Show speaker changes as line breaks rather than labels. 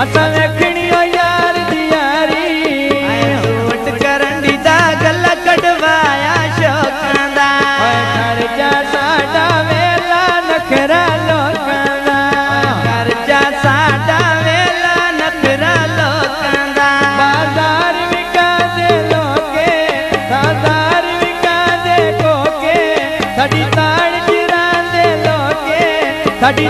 असां वेखणी ओ यार दी यारी
सूट करन दी दा गल कढवाया शौकां दा
खर्चा साडा वेला नखरा लोकां दा
खर्चा साडा वेला नखरा लोकां दा
बाजार विका दे लोके बाजार विका दे कोके साडी ताड़ चिरां दे लोके साडी